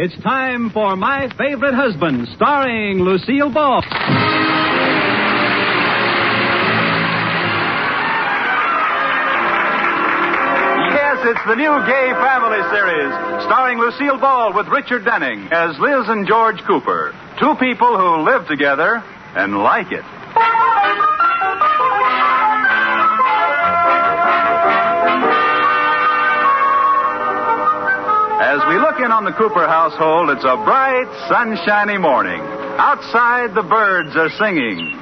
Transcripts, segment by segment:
It's time for My Favorite Husband, starring Lucille Ball. Yes, it's the new Gay Family series, starring Lucille Ball with Richard Denning as Liz and George Cooper, two people who live together and like it. As we look in on the Cooper household, it's a bright, sunshiny morning. Outside, the birds are singing.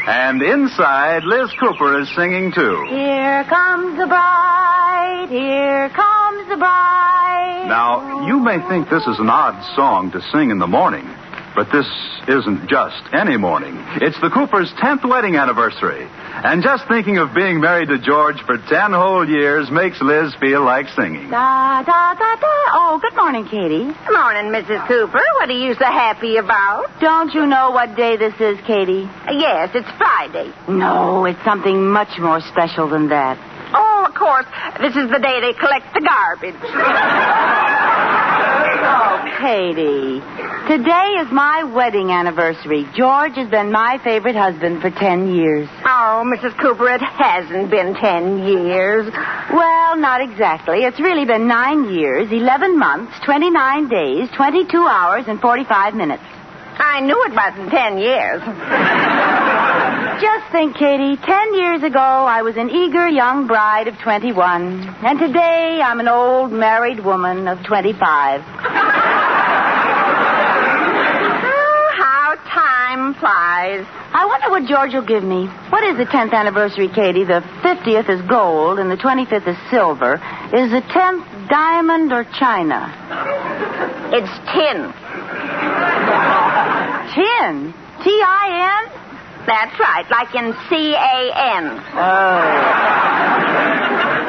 And inside, Liz Cooper is singing, too. Here comes the bride, here comes the bride. Now, you may think this is an odd song to sing in the morning, but this isn't just any morning. It's the Coopers' 10th wedding anniversary. And just thinking of being married to George for 10 whole years makes Liz feel like singing. Da, da, da, da. Oh, good morning, Katie. Good morning, Mrs. Cooper. What are you so happy about? Don't you know what day this is, Katie? Yes, it's Friday. No, it's something much more special than that. Oh, of course. This is the day they collect the garbage. Oh, Katie. Today is my wedding anniversary. George has been my favorite husband for 10 years. Oh, Mrs. Cooper, it hasn't been 10 years. Well, not exactly. It's really been 9 years, 11 months, 29 days, 22 hours, and 45 minutes. I knew it wasn't 10 years. Just think, Katie, 10 years ago, I was an eager young bride of 21. And today, I'm an old married woman of 25. How time flies. I wonder what George will give me. What is the 10th anniversary, Katie? The 50th is gold and the 25th is silver. Is the 10th diamond or china? It's tin. Tin? T-I-N? That's right, like in C-A-N. Oh.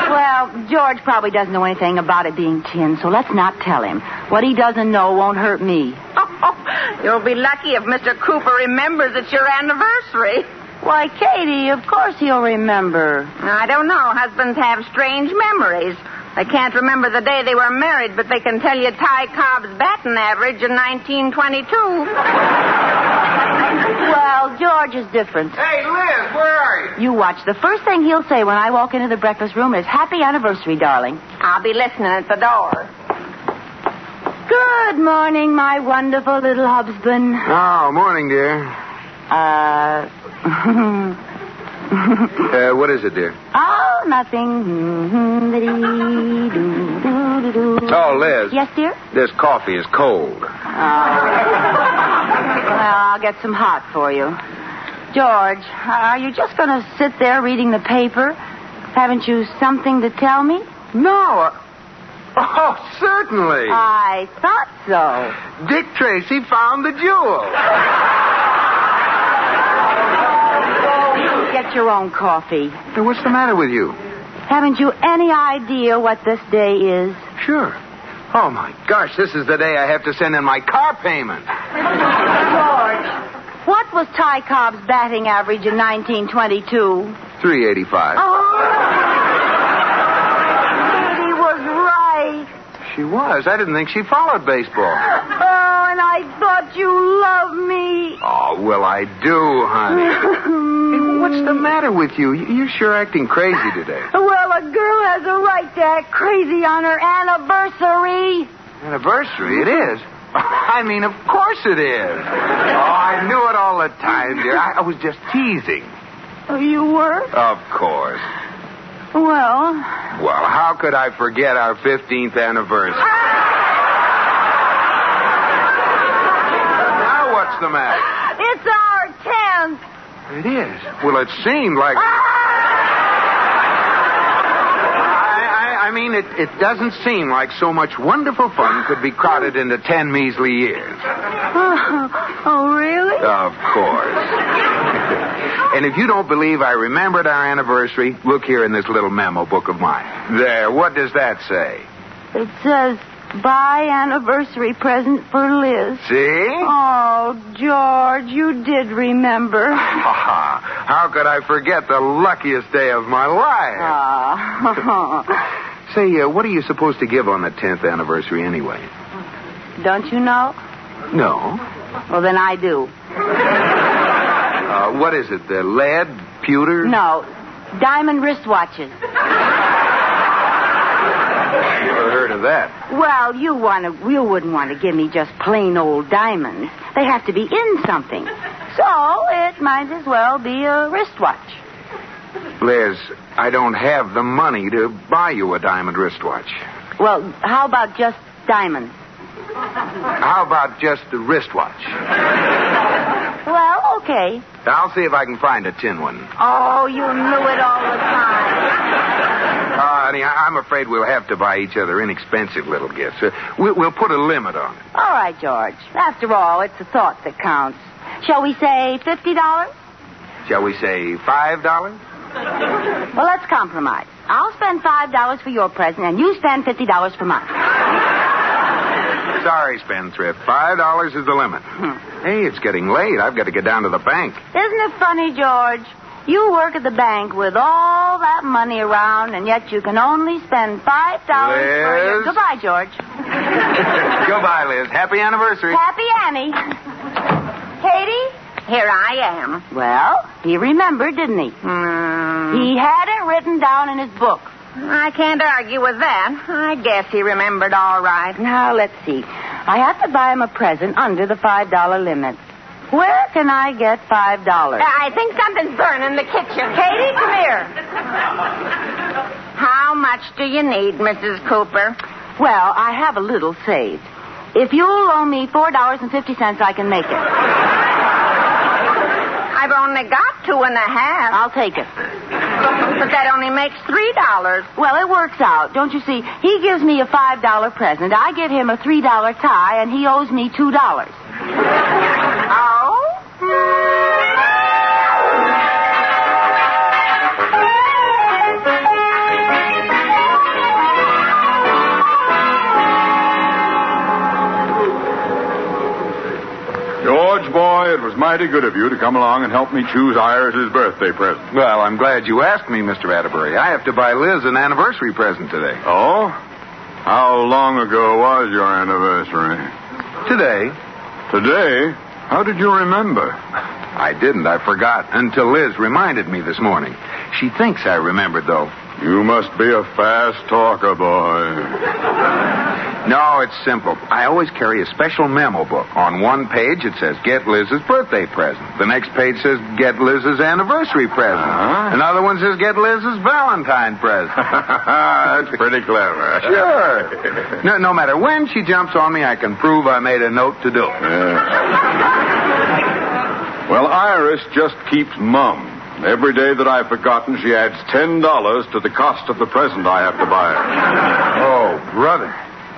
Well, George probably doesn't know anything about it being tin, so let's not tell him. What he doesn't know won't hurt me. Oh, you'll be lucky if Mr. Cooper remembers it's your anniversary. Why, Katie, of course he'll remember. I don't know. Husbands have strange memories. They can't remember the day they were married, but they can tell you Ty Cobb's batting average in 1922. Well, George is different. Hey, Liz, where are you? You watch. The first thing he'll say when I walk into the breakfast room is, "Happy anniversary, darling." I'll be listening at the door. Good morning, my wonderful little husband. Oh, morning, dear. What is it, dear? Oh, nothing. Oh, Liz. Yes, dear? This coffee is cold. Well, I'll get some hot for you. George, are you just going to sit there reading the paper? Haven't you something to tell me? No. Oh, certainly. I thought so. Dick Tracy found the jewel. Get your own coffee. Hey, what's the matter with you? Haven't you any idea what this day is? Sure. Oh, my gosh, this is the day I have to send in my car payment. George, what was Ty Cobb's batting average in 1922? 385. Oh, he was right. She was. I didn't think she followed baseball. Oh, and I thought you loved me. Oh, well, I do, honey. Hey, what's the matter with you? You're sure acting crazy today. Well, a girl has a right to act crazy on her anniversary. Anniversary? It is. I mean, of course it is. Oh, I knew it all the time, dear. I was just teasing. Oh, you were? Of course. Well, how could I forget our 15th anniversary? Now what's the matter? it's our 10th. It is. Well, it seemed like... I mean, it doesn't seem like so much wonderful fun could be crowded into 10 measly years. Oh, really? Of course. And if you don't believe I remembered our anniversary, look here in this little memo book of mine. There, what does that say? It says, "Buy anniversary present for Liz." See? Oh, George, you did remember. How could I forget the luckiest day of my life? Ah. Say, what are you supposed to give on the 10th anniversary anyway? Don't you know? No. Well, then I do. What is it? Lead? Pewter? No. Diamond wristwatches. Never heard of that. Well, you wouldn't want to give me just plain old diamonds. They have to be in something. So it might as well be a wristwatch. Liz, I don't have the money to buy you a diamond wristwatch. Well, how about just diamonds? How about just the wristwatch? Well, okay. I'll see if I can find a tin one. Oh, you knew it all the time. Honey, I'm afraid we'll have to buy each other inexpensive little gifts. We'll put a limit on it. All right, George. After all, it's the thought that counts. Shall we say $50? Shall we say $5? Well, let's compromise. I'll spend $5 for your present, and you spend $50 for mine. Sorry, Spendthrift. $5 is the limit. Hey, it's getting late. I've got to get down to the bank. Isn't it funny, George? You work at the bank with all that money around, and yet you can only spend $5 for your... Liz? Goodbye, George. Goodbye, Liz. Happy anniversary. Happy Annie. Katie? Here I am. Well, he remembered, didn't he? He had it written down in his book. I can't argue with that. I guess he remembered all right. Now, let's see. I have to buy him a present under the $5 limit. Where can I get $5? I think something's burning in the kitchen. Katie, come here. How much do you need, Mrs. Cooper? Well, I have a little saved. If you'll loan me $4.50, I can make it. I've only got 2.5. I'll take it. But that only makes $3. Well, it works out. Don't you see? He gives me a $5 present. I give him a $3 tie, and he owes me $2. Oh? George, boy, it was mighty good of you to come along and help me choose Iris's birthday present. Well, I'm glad you asked me, Mr. Atterbury. I have to buy Liz an anniversary present today. Oh? How long ago was your anniversary? Today? Today? How did you remember? I didn't. I forgot until Liz reminded me this morning. She thinks I remembered, though. You must be a fast talker, boy. No, it's simple. I always carry a special memo book. On one page, it says, get Liz's birthday present. The next page says, get Liz's anniversary present. Uh-huh. Another one says, get Liz's Valentine present. That's pretty clever. Sure. No matter when she jumps on me, I can prove I made a note to do it. Well, Iris just keeps mum. Every day that I've forgotten, she adds $10 to the cost of the present I have to buy her. Oh, brother.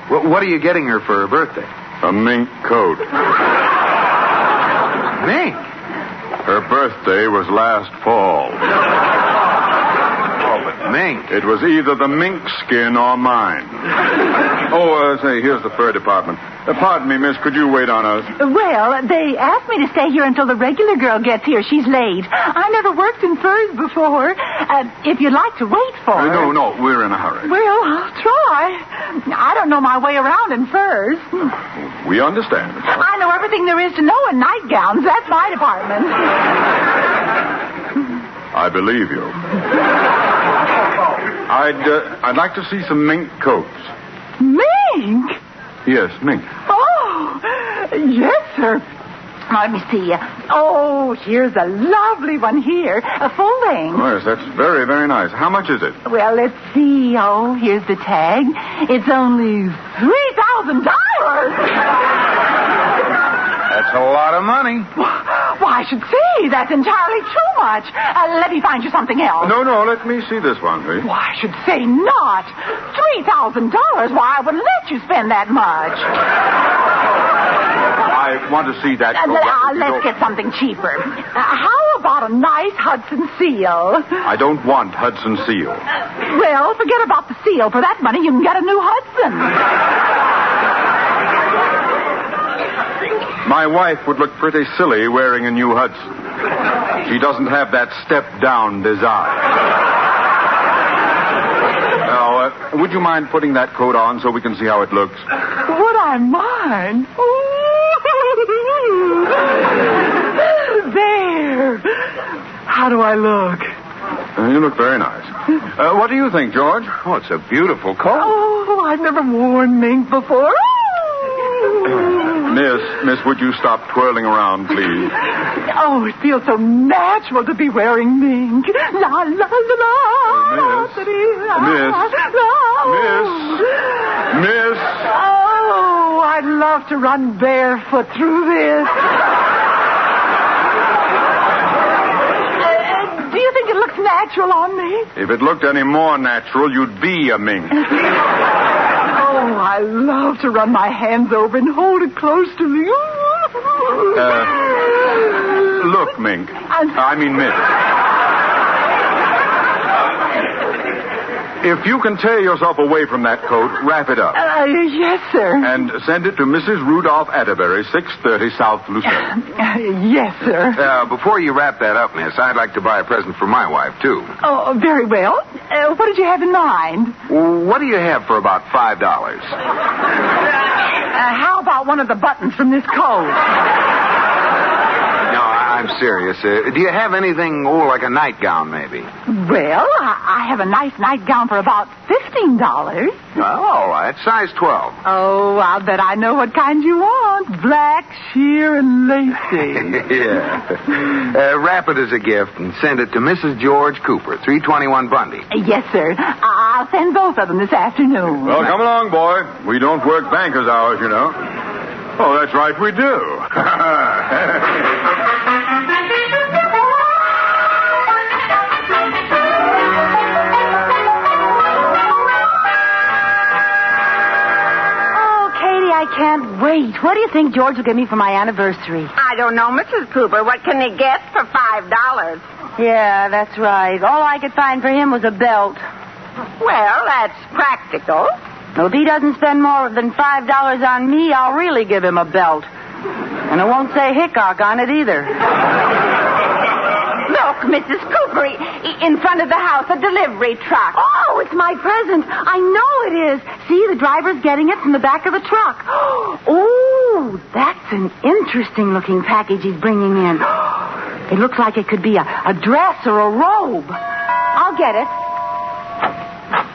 What are you getting her for her birthday? A mink coat. Mink? Her birthday was last fall. Oh, but mink. It was either the mink skin or mine. Say, here's the fur department. Pardon me, miss, could you wait on us? Well, they asked me to stay here until the regular girl gets here. She's late. I never worked in furs before. If you'd like to wait for her... No, we're in a hurry. Well, I'll try. I don't know my way around in furs. We understand. I know everything there is to know in nightgowns. That's my department. I believe you. I'd like to see some mink coats. Mink? Yes, mink. Oh, yes, sir. Let me see. Oh, here's a lovely one here. A full length. Oh, yes, that's very, very nice. How much is it? Well, let's see. Oh, here's the tag. It's only $3,000. That's a lot of money. Why, I should see. That's entirely too much. Let me find you something else. No, let me see this one, please. Why, I should say not. $3,000. Why, I wouldn't let you spend that much. I want to see that coat. Let's get something cheaper. How about a nice Hudson seal? I don't want Hudson seal. Well, forget about the seal. For that money, you can get a new Hudson. My wife would look pretty silly wearing a new Hudson. She doesn't have that step-down design. Now, would you mind putting that coat on so we can see how it looks? Would I mind? There. How do I look? You look very nice. What do you think, George? Oh, it's a beautiful coat. Oh, I've never worn mink before. Miss, would you stop twirling around, please? Oh, it feels so natural to be wearing mink. La, la, la, la. Miss. Oh, I'd love to run barefoot through this. Do you think it looks natural on me? If it looked any more natural, you'd be a mink. Oh, I love to run my hands over and hold it close to me. Look, Mink. I mean, Miss. If you can tear yourself away from that coat, wrap it up. Yes, sir. And send it to Mrs. Rudolph Atterbury, 630 South Lucerne. Yes, sir. Before you wrap that up, Miss, I'd like to buy a present for my wife, too. Oh, very well. What did you have in mind? What do you have for about $5? How about one of the buttons from this coat? No, I'm serious. Do you have anything, like a nightgown, maybe? Well, I have a nice nightgown for about $15. Well, all right. Size 12. Oh, I'll bet I know what kind you want. Black, sheer, and lacy. Yeah. Wrap it as a gift and send it to Mrs. George Cooper, 321 Bundy. Yes, sir. I'll send both of them this afternoon. Well, come along, boy. We don't work banker's hours, you know. Oh, that's right, we do. I can't wait. What do you think George will give me for my anniversary? I don't know, Mrs. Cooper. What can he get for $5? Yeah, that's right. All I could find for him was a belt. Well, that's practical. Well, if he doesn't spend more than $5 on me, I'll really give him a belt. And it won't say Hickok on it either. Look, Mrs. Cooper, in front of the house, a delivery truck. Oh, it's my present. I know it is. See, the driver's getting it from the back of the truck. Oh, that's an interesting-looking package he's bringing in. It looks like it could be a dress or a robe. I'll get it.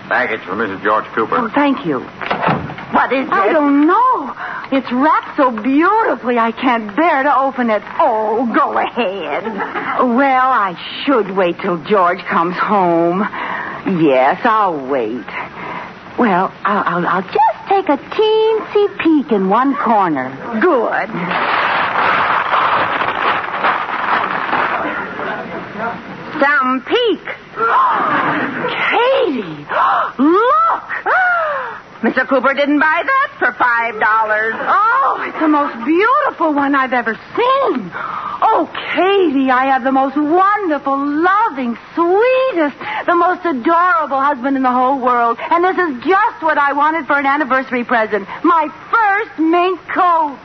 Package for Mrs. George Cooper. Oh, thank you. What is it? I don't know. It's wrapped so beautifully I can't bear to open it. Oh, go ahead. Well, I should wait till George comes home. Yes, I'll wait. Well, I'll just take a teensy peek in one corner. Good. Some peek. Katie, look! Mr. Cooper didn't buy that for $5. Oh, it's the most beautiful one I've ever seen. Oh, Katie, I have the most wonderful, loving, sweetest, the most adorable husband in the whole world. And this is just what I wanted for an anniversary present. My first mink coat.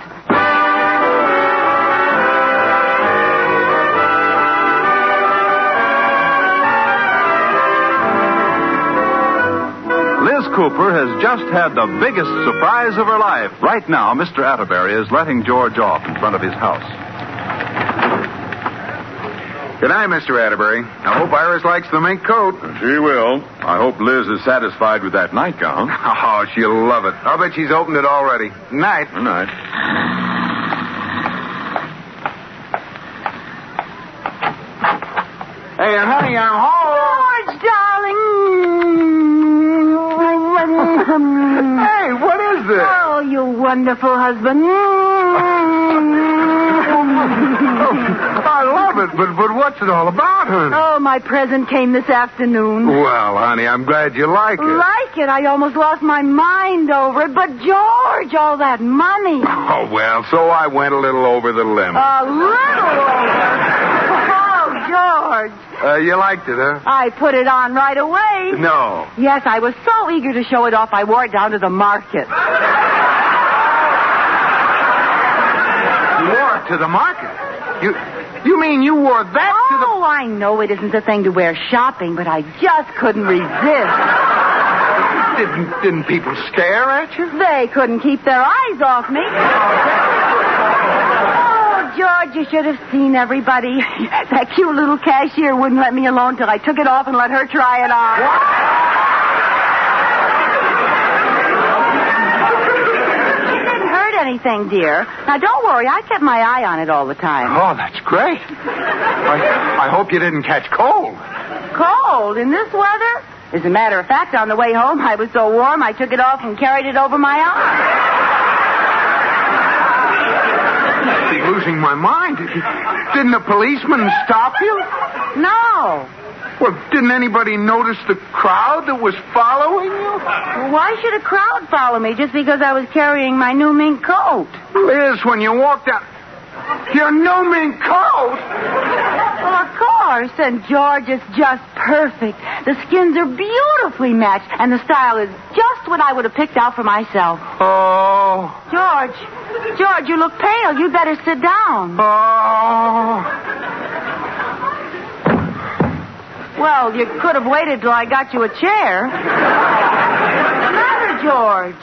Liz Cooper has just had the biggest surprise of her life. Right now, Mr. Atterbury is letting George off in front of his house. Good night, Mr. Atterbury. I hope Iris likes the mink coat. She will. I hope Liz is satisfied with that nightgown. Oh, she'll love it. I'll bet she's opened it already. Night. Good night. Hey, honey, I'm home. George, darling. Hey, what is this? Oh, you wonderful husband. I love it, but what's it all about, honey? Oh, my present came this afternoon. Well, honey, I'm glad you like it. Like it? I almost lost my mind over it. But, George, all that money. Oh, well, so I went a little over the limit. A little over. Oh, George. You liked it, huh? I put it on right away. No. Yes, I was so eager to show it off, I wore it down to the market. You wore it to the market? You mean you wore that to the... Oh, I know it isn't the thing to wear shopping, but I just couldn't resist. Didn't people stare at you? They couldn't keep their eyes off me. Oh, George, you should have seen everybody. That cute little cashier wouldn't let me alone till I took it off and let her try it on. It didn't hurt anything, dear. Now, don't worry. I kept my eye on it all the time. Oh, that's great. I hope you didn't catch cold. Cold in this weather? As a matter of fact, on the way home, I was so warm I took it off and carried it over my arm. I'm losing my mind. Didn't a policeman stop you? No. Well, didn't anybody notice the crowd that was following you? Well, why should a crowd follow me just because I was carrying my new mink coat? Liz, when you walked out... Your new mink coat? Well, of course. And George is just perfect. The skins are beautifully matched, and the style is just what I would have picked out for myself. Oh. George, you look pale. You'd better sit down. Oh. Well, you could have waited till I got you a chair. What's the matter, George?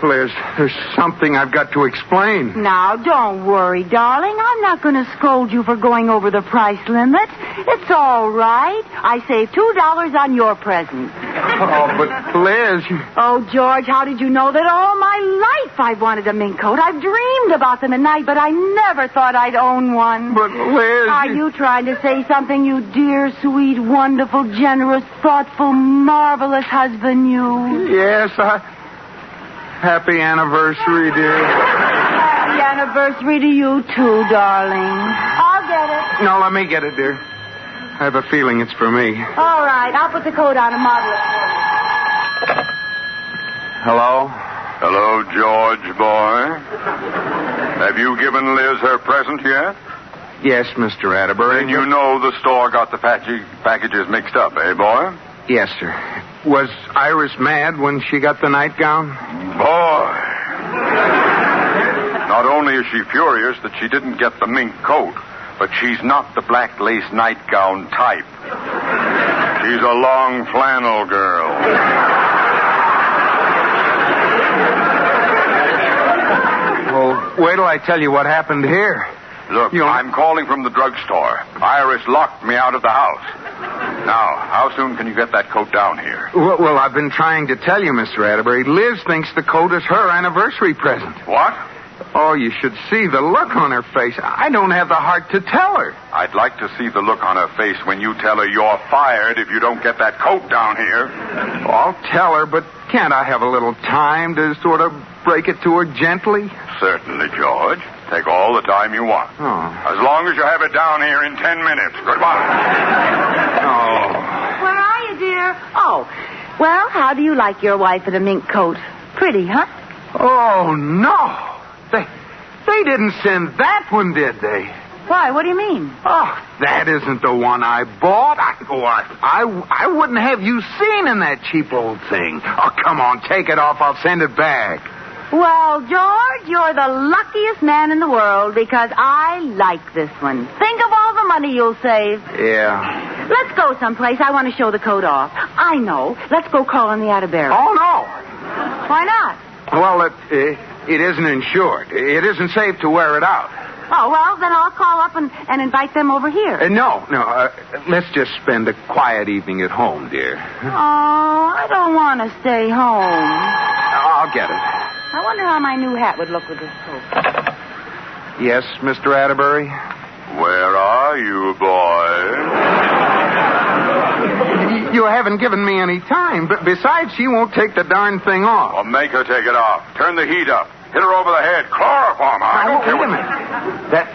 Liz, there's something I've got to explain. Now, don't worry, darling. I'm not going to scold you for going over the price limit. It's all right. I saved $2 on your present. Oh, but Liz... Oh, George, how did you know that all my life I've wanted a mink coat? I've dreamed about them at night, but I never thought I'd own one. But, Liz... Are you trying to say something, you dear, sweet, wonderful, generous, thoughtful, marvelous husband, you? Yes, Happy anniversary, dear. Happy anniversary to you, too, darling. I'll get it. No, let me get it, dear. I have a feeling it's for me. All right, I'll put the coat on and model it for you. Hello? Hello, George, boy. Have you given Liz her present yet? Yes, Mr. Atterbury. Then you know the store got the packages mixed up, eh, boy? Yes, sir. Was Iris mad when she got the nightgown? Boy. Not only is she furious that she didn't get the mink coat, but she's not the black lace nightgown type. She's a long flannel girl. Well, wait till I tell you what happened here. Look, I'm calling from the drugstore. Iris locked me out of the house. Now, how soon can you get that coat down here? Well, I've been trying to tell you, Mr. Atterbury. Liz thinks the coat is her anniversary present. What? Oh, you should see the look on her face. I don't have the heart to tell her. I'd like to see the look on her face when you tell her you're fired if you don't get that coat down here. I'll tell her, but can't I have a little time to sort of break it to her gently? Certainly, George. Take all the time you want. Oh. As long as you have it down here in 10 minutes. Goodbye. Oh. Where are you, dear? Oh, well, how do you like your wife in a mink coat? Pretty, huh? Oh, no. They didn't send that one, did they? Why? What do you mean? Oh, that isn't the one I bought. I wouldn't have you seen in that cheap old thing. Oh, come on, take it off. I'll send it back. Well, George, you're the luckiest man in the world because I like this one. Think of all the money you'll save. Yeah. Let's go someplace. I want to show the coat off. I know. Let's go call on the Atterbury. Oh, no. Why not? Well, it isn't insured. It isn't safe to wear it out. Oh, well, then I'll call up and invite them over here. No. Let's just spend a quiet evening at home, dear. Oh, I don't want to stay home. I'll get it. I wonder how my new hat would look with this coat. Yes, Mr. Atterbury? Where are you, boy? You haven't given me any time. But besides, she won't take the darn thing off. Well, make her take it off. Turn the heat up. Hit her over the head. Chloroform her. I don't care wait a minute.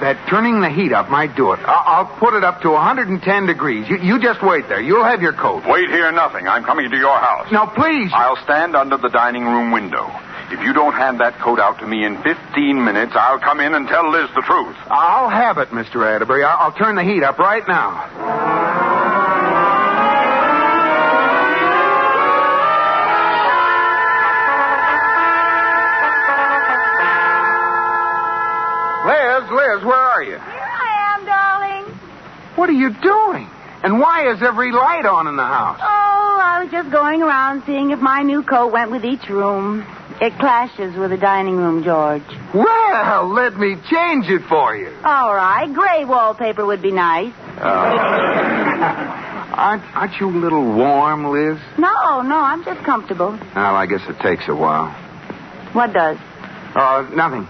That turning the heat up might do it. I'll put it up to 110 degrees. You just wait there. You'll have your coat. Wait here, nothing. I'm coming to your house. Now, please. I'll stand under the dining room window. If you don't hand that coat out to me in 15 minutes, I'll come in and tell Liz the truth. I'll have it, Mr. Atterbury. I'll turn the heat up right now. Liz, where are you? Here I am, darling. What are you doing? And why is every light on in the house? Oh, I was just going around seeing if my new coat went with each room. It clashes with the dining room, George. Well, let me change it for you. All right. Gray wallpaper would be nice. Aren't you a little warm, Liz? No, I'm just comfortable. Well, I guess it takes a while. What does? Nothing.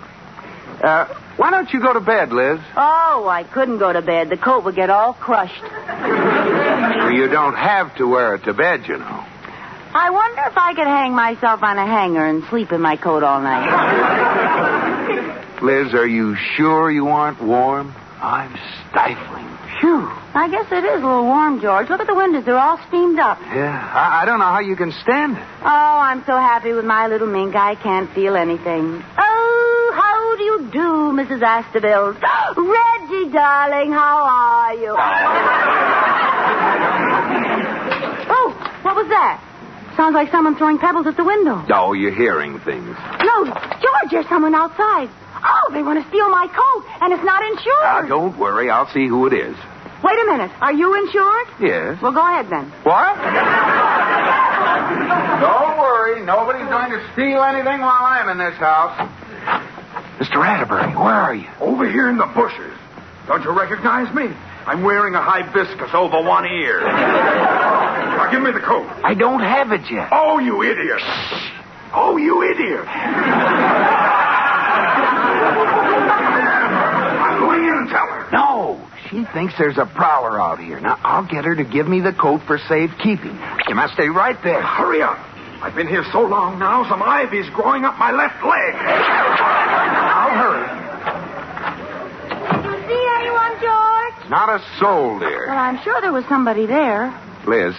Why don't you go to bed, Liz? Oh, I couldn't go to bed. The coat would get all crushed. Well, you don't have to wear it to bed, you know. I wonder if I could hang myself on a hanger and sleep in my coat all night. Liz, are you sure you aren't warm? I'm stifling. Phew. I guess it is a little warm, George. Look at the windows. They're all steamed up. Yeah, I don't know how you can stand it. Oh, I'm so happy with my little mink, I can't feel anything. Oh, how do you do, Mrs. Astorbilt? Reggie, darling, how are you? Oh, what was that? Sounds like someone throwing pebbles at the window. Oh, you're hearing things. No, George, there's someone outside. Oh, they want to steal my coat, and it's not insured. Don't worry. I'll see who it is. Wait a minute. Are you insured? Yes. Well, go ahead then. What? Don't worry. Nobody's going to steal anything while I'm in this house. Mr. Atterbury, where are you? Over here in the bushes. Don't you recognize me? I'm wearing a hibiscus over one ear. Now, give me the coat. I don't have it yet. Oh, you idiot. Oh, you idiot. I'm going in and tell her. No. She thinks there's a prowler out here. Now, I'll get her to give me the coat for safekeeping. You must stay right there. Hurry up. I've been here so long now, some ivy's growing up my left leg. I'll hurry. Did you see anyone, George? Not a soul, dear. Well, I'm sure there was somebody there. Liz,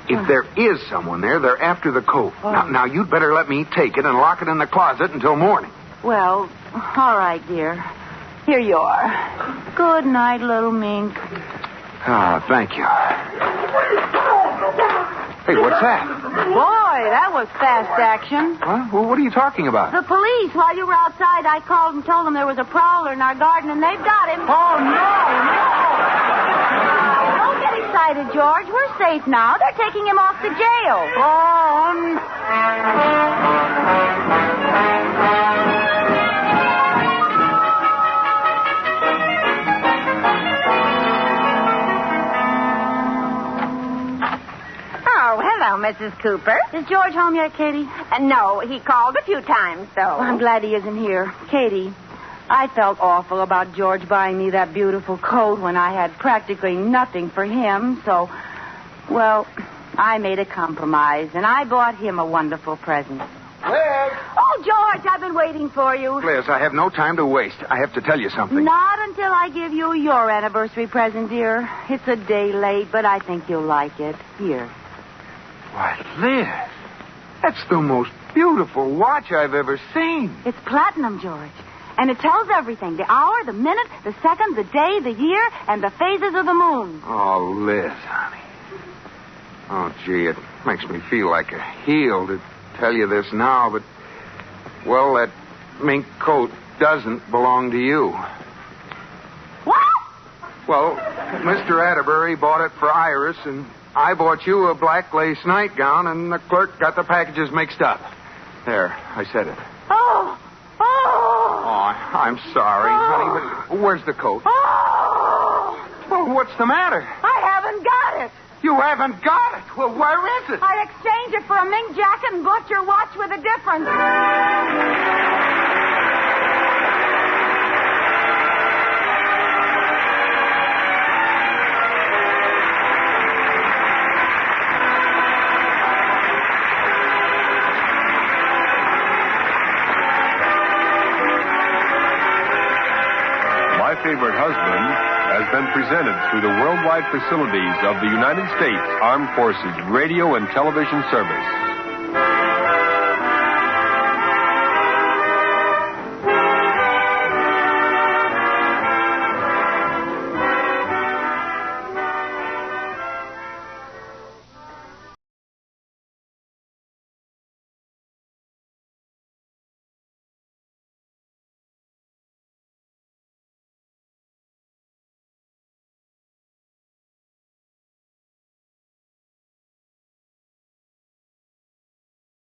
if there is someone there, they're after the coat. Oh. Now, you'd better let me take it and lock it in the closet until morning. Well, all right, dear. Here you are. Good night, little mink. Thank you. Hey, what's that? Boy, that was fast action. Huh? Well, what are you talking about? The police, while you were outside, I called and told them there was a prowler in our garden, and they've got him. Oh, no. Don't get excited, George. We're safe now. They're taking him off to jail. Hello, Mrs. Cooper. Is George home yet, Katie? No, he called a few times, so... Well, I'm glad he isn't here. Katie, I felt awful about George buying me that beautiful coat when I had practically nothing for him, so... Well, I made a compromise, and I bought him a wonderful present. Liz! Oh, George, I've been waiting for you. Liz, I have no time to waste. I have to tell you something. Not until I give you your anniversary present, dear. It's a day late, but I think you'll like it. Here. Why, Liz, that's the most beautiful watch I've ever seen. It's platinum, George. And it tells everything. The hour, the minute, the second, the day, the year, and the phases of the moon. Oh, Liz, honey. Oh, gee, it makes me feel like a heel to tell you this now, but, well, that mink coat doesn't belong to you. What? Well, Mr. Atterbury bought it for Iris, and I bought you a black lace nightgown, and the clerk got the packages mixed up. There, I said it. Oh, I'm sorry, honey, but where's the coat? Oh! Well, what's the matter? I haven't got it. You haven't got it. Well, where is it? I exchanged it for a mink jacket and bought your watch with a difference. My Favorite Husband has been presented through the worldwide facilities of the United States Armed Forces Radio and Television Service.